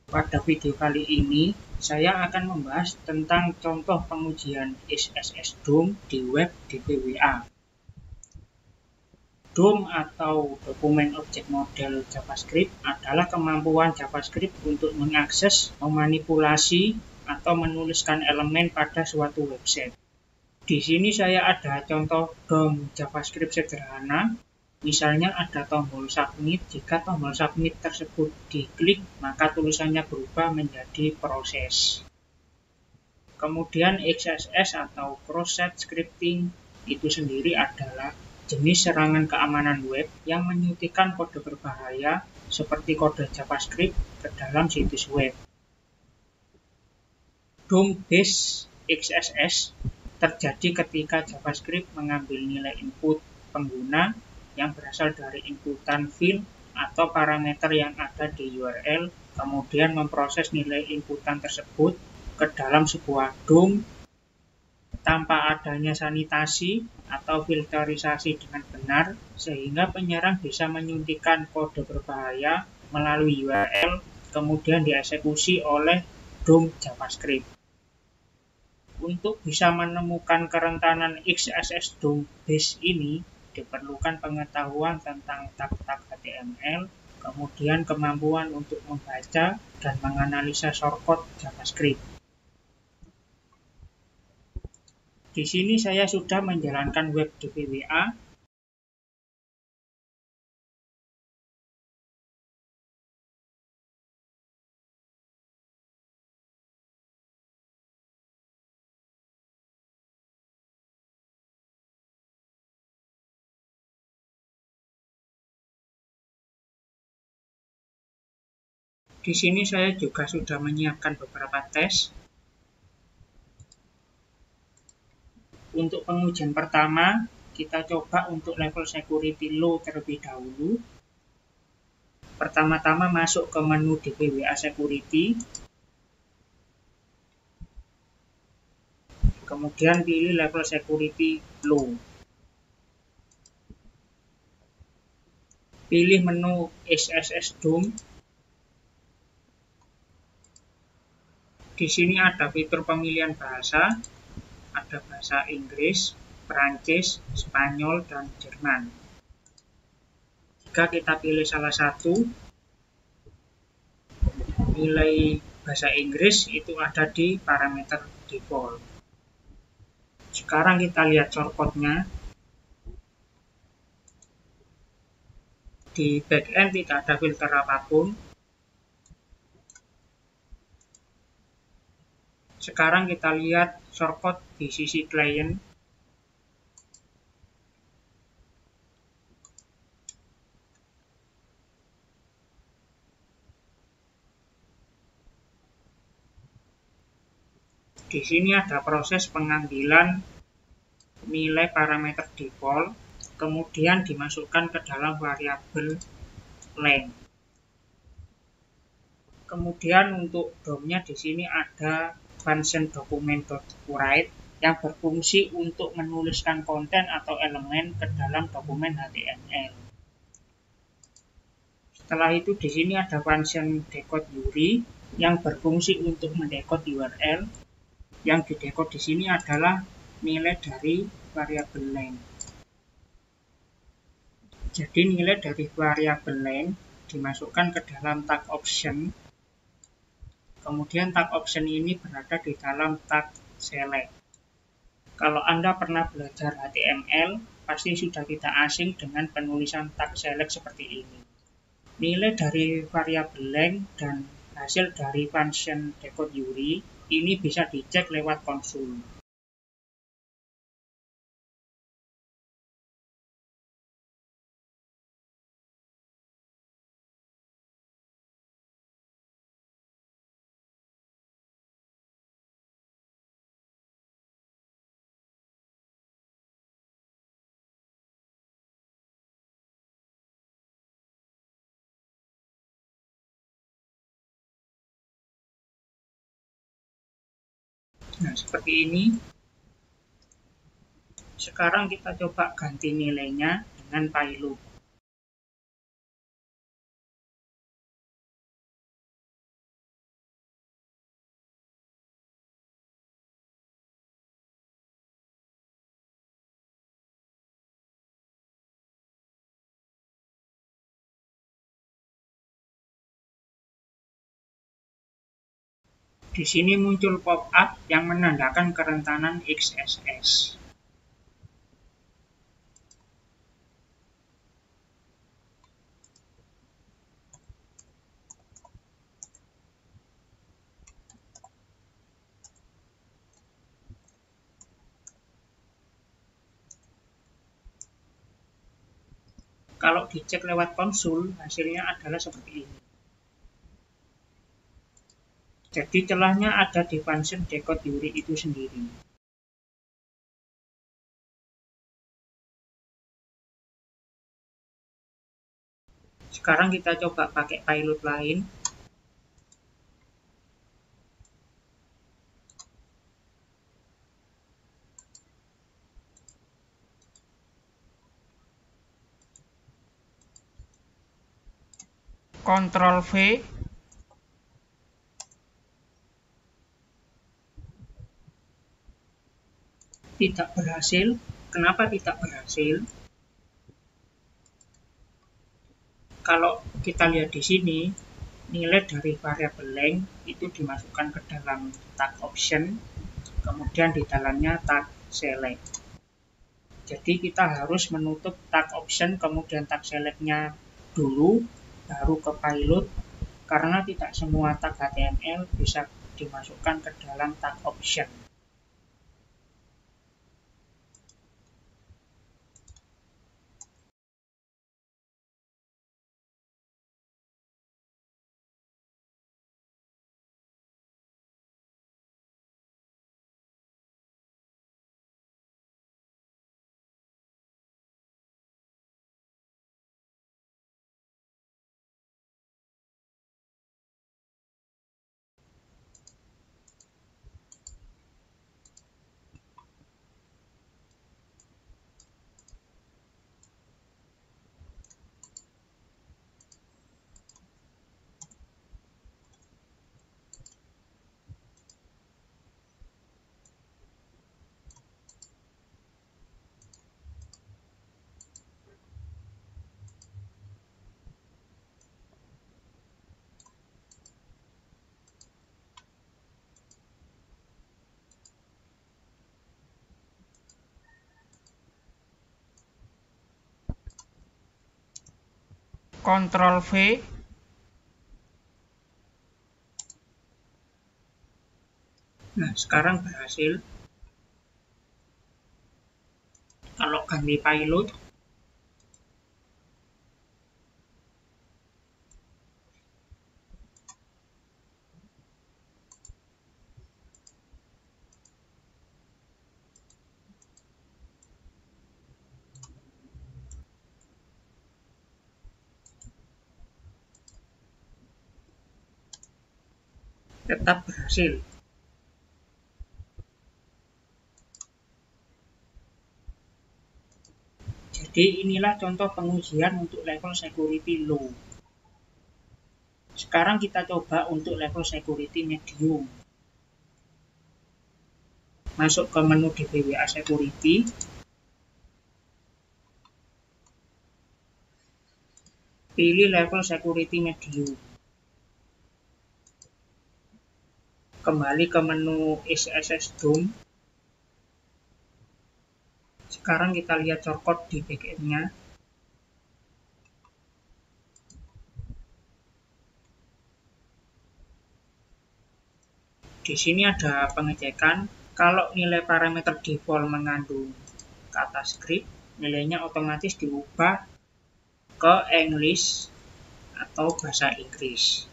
Pada video kali ini, saya akan membahas tentang contoh pengujian XSS DOM di web DPWA. DOM atau Dokumen Objek Model JavaScript adalah kemampuan JavaScript untuk mengakses, memanipulasi, atau menuliskan elemen pada suatu website. Di sini saya ada contoh DOM JavaScript sederhana. Misalnya ada tombol submit, jika tombol submit tersebut diklik, maka tulisannya berubah menjadi proses. Kemudian XSS atau cross-site scripting itu sendiri adalah jenis serangan keamanan web yang menyuntikkan kode berbahaya seperti kode JavaScript ke dalam situs web. DOM-based XSS terjadi ketika JavaScript mengambil nilai input pengguna yang berasal dari inputan field atau parameter yang ada di URL, kemudian memproses nilai inputan tersebut ke dalam sebuah DOM tanpa adanya sanitasi atau filterisasi dengan benar, sehingga penyerang bisa menyuntikkan kode berbahaya melalui URL, kemudian dieksekusi oleh DOM JavaScript. Untuk bisa menemukan kerentanan XSS DOM base ini, diperlukan pengetahuan tentang tag-tag HTML, kemudian kemampuan untuk membaca dan menganalisa shortcode JavaScript. Di sini saya sudah menjalankan web DPWA. Di sini saya juga sudah menyiapkan beberapa tes. Untuk pengujian pertama, kita coba untuk level security low terlebih dahulu. Pertama-tama masuk ke menu DPWA Security. Kemudian pilih level security low. Pilih menu XSS DOM. Di sini ada fitur pemilihan bahasa. Ada bahasa Inggris, Perancis, Spanyol, dan Jerman. Jika kita pilih salah satu, nilai bahasa Inggris itu ada di parameter default. Sekarang kita lihat shortcode-nya. Di backend tidak ada filter apapun. Sekarang kita lihat shortcode di sisi klien. Di sini ada proses pengambilan nilai parameter default, kemudian dimasukkan ke dalam variabel length. Kemudian untuk DOM-nya di sini ada function document.write yang berfungsi untuk menuliskan konten atau elemen ke dalam dokumen HTML. Setelah itu di sini ada function decode URI yang berfungsi untuk mendekode URL. Yang didekode di sini adalah nilai dari variabel length. Jadi nilai dari variabel length dimasukkan ke dalam tag option. Kemudian tag option ini berada di dalam tag select. Kalau Anda pernah belajar HTML, pasti sudah tidak asing dengan penulisan tag select seperti ini. Nilai dari variabel length dan hasil dari function decode URI ini bisa dicek lewat konsol. Nah, seperti ini. Sekarang kita coba ganti nilainya dengan PyLoop. Di sini muncul pop-up yang menandakan kerentanan XSS. Kalau dicek lewat konsul, hasilnya adalah seperti ini. Jadi celahnya ada di function decode URI itu sendiri. Sekarang kita coba pakai pilot lain. Ctrl V. Tidak berhasil. Kenapa tidak berhasil? Kalau kita lihat di sini, nilai dari variabel length itu dimasukkan ke dalam tag option, kemudian di dalamnya tag select. Jadi kita harus menutup tag option, kemudian tag select-nya dulu, baru ke pilot, karena tidak semua tag HTML bisa dimasukkan ke dalam tag option. Ctrl V. Nah, sekarang berhasil. Kalau ganti pilot, tetap berhasil. Jadi inilah contoh pengujian untuk level security low. Sekarang kita coba untuk level security medium. Masuk ke menu DBWA Security. Pilih level security medium. Kembali ke menu XSS DOM. Sekarang kita lihat shortcode di backend-nya. Di sini ada pengecekan. Kalau nilai parameter default mengandung kata script, nilainya otomatis diubah ke English atau bahasa Inggris.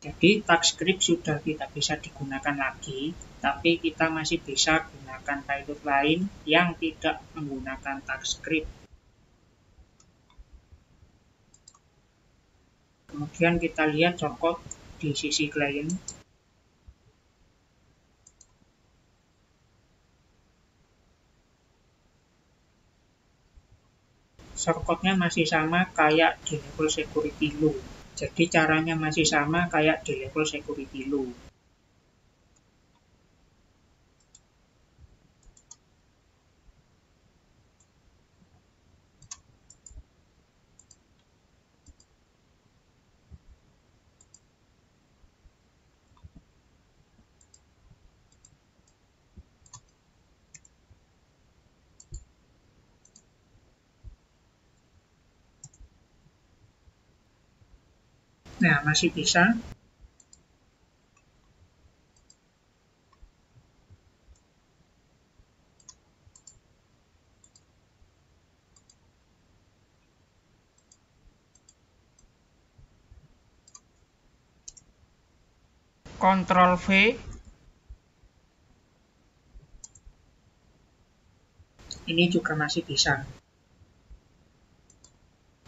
Jadi tag script sudah tidak bisa digunakan lagi, tapi kita masih bisa gunakan pilot lain yang tidak menggunakan tag script. Kemudian kita lihat shortcode di sisi klien. Shortcode-nya masih sama kayak di level security low. Jadi caranya masih sama kayak di level security low. Nah, masih bisa. Ctrl V. Ini juga masih bisa.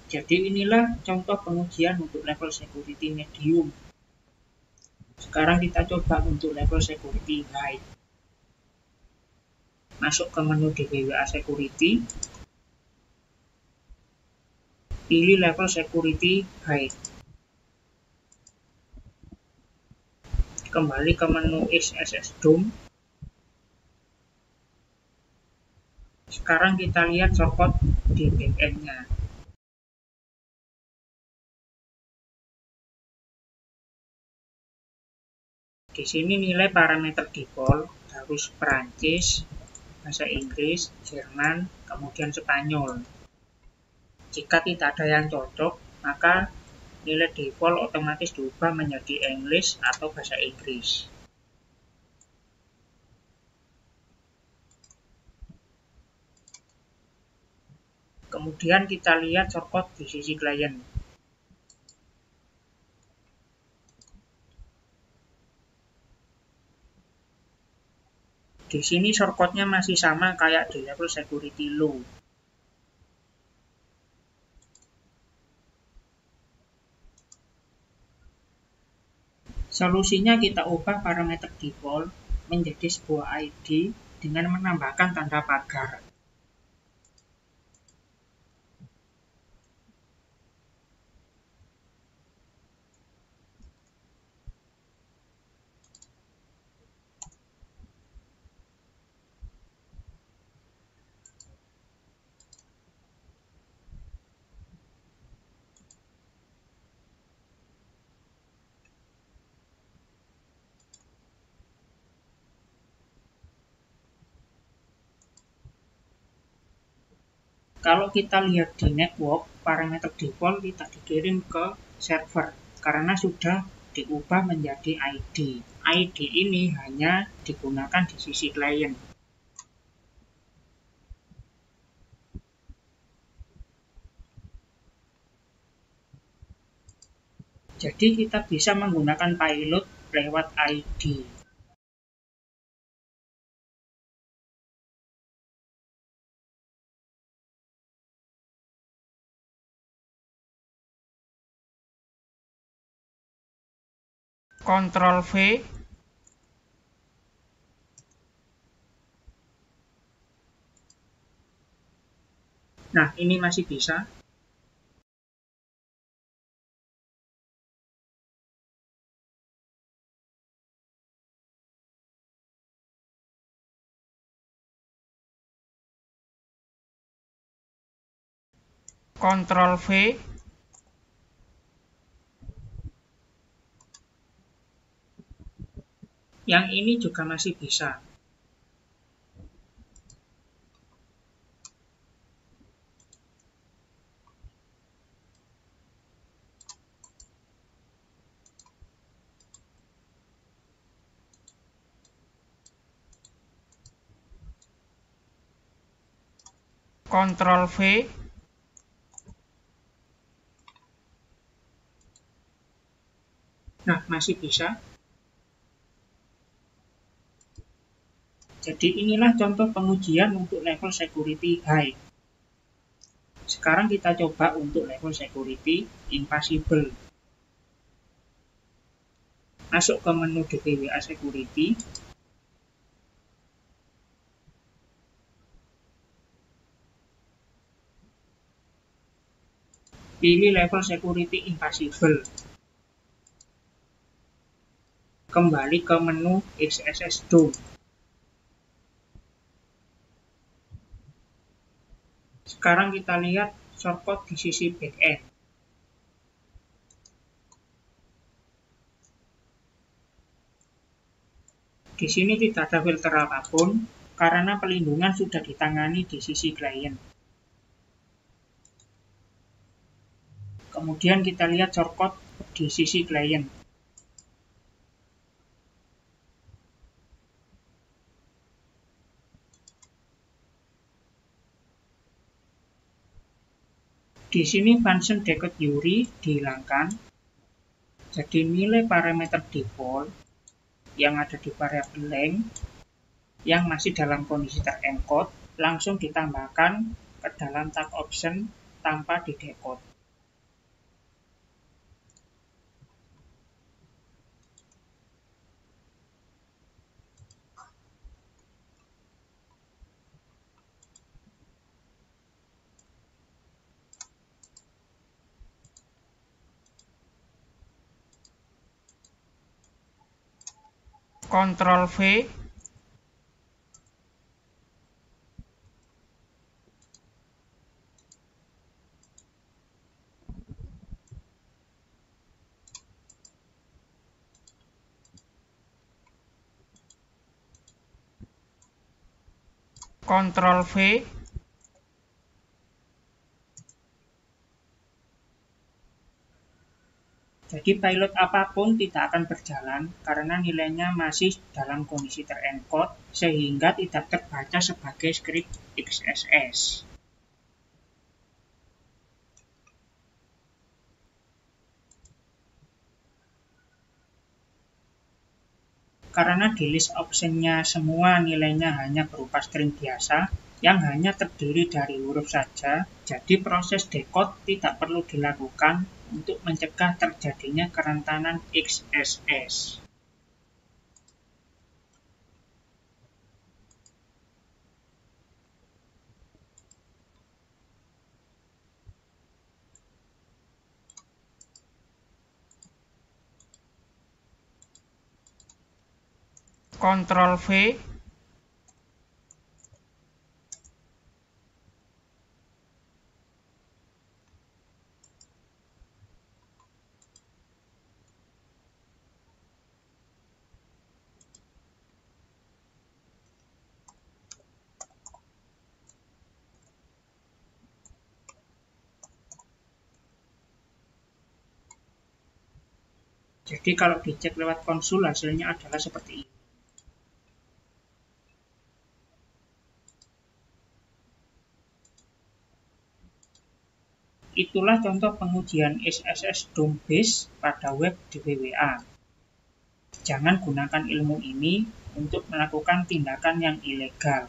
Jadi inilah contoh pengujian untuk level security medium. Sekarang kita coba untuk level security high. Masuk ke menu DBWA Security. Pilih level security high. Kembali ke menu XSS DOM. Sekarang kita lihat shortcut di backend-nya. Di sini nilai parameter default harus Perancis, bahasa Inggris, Jerman, kemudian Spanyol. Jika tidak ada yang cocok, maka nilai default otomatis diubah menjadi English atau bahasa Inggris. Kemudian kita lihat shortcut di sisi klien. Di sini shortcutnya masih sama kayak di level security low. Solusinya kita ubah parameter default menjadi sebuah ID dengan menambahkan tanda pagar. Kalau kita lihat di network, parameter default tidak dikirim ke server karena sudah diubah menjadi ID. ID ini hanya digunakan di sisi klien. Jadi kita bisa menggunakan payload lewat ID. Ctrl V. Nah, ini masih bisa. Ctrl V. Yang ini juga masih bisa. Ctrl V. Nah, masih bisa. Jadi inilah contoh pengujian untuk level security high. Sekarang kita coba untuk level security impossible. Masuk ke menu DBWA Security. Pilih level security impossible. Kembali ke menu XSS DOM. Sekarang kita lihat shortcut di sisi backend. Di sini tidak ada filter apapun karena pelindungan sudah ditangani di sisi klien. Kemudian kita lihat shortcut di sisi klien. Di sini function decode URI dihilangkan. Jadi nilai parameter default yang ada di variabel length yang masih dalam kondisi terencode langsung ditambahkan ke dalam tab option tanpa didecode. Ctrl V, Ctrl V, jadi pilot apapun tidak akan berjalan karena nilainya masih dalam kondisi terencode sehingga tidak terbaca sebagai script XSS. Karena di list option-nya semua nilainya hanya berupa string biasa yang hanya terdiri dari huruf saja, jadi proses decode tidak perlu dilakukan untuk mencegah terjadinya kerentanan XSS. Ctrl V, jadi kalau dicek lewat konsul hasilnya adalah seperti ini. Itulah contoh pengujian XSS DOM base pada web DWWA. Jangan gunakan ilmu ini untuk melakukan tindakan yang ilegal.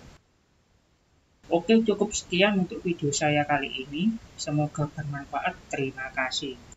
Oke, cukup sekian untuk video saya kali ini. Semoga bermanfaat. Terima kasih.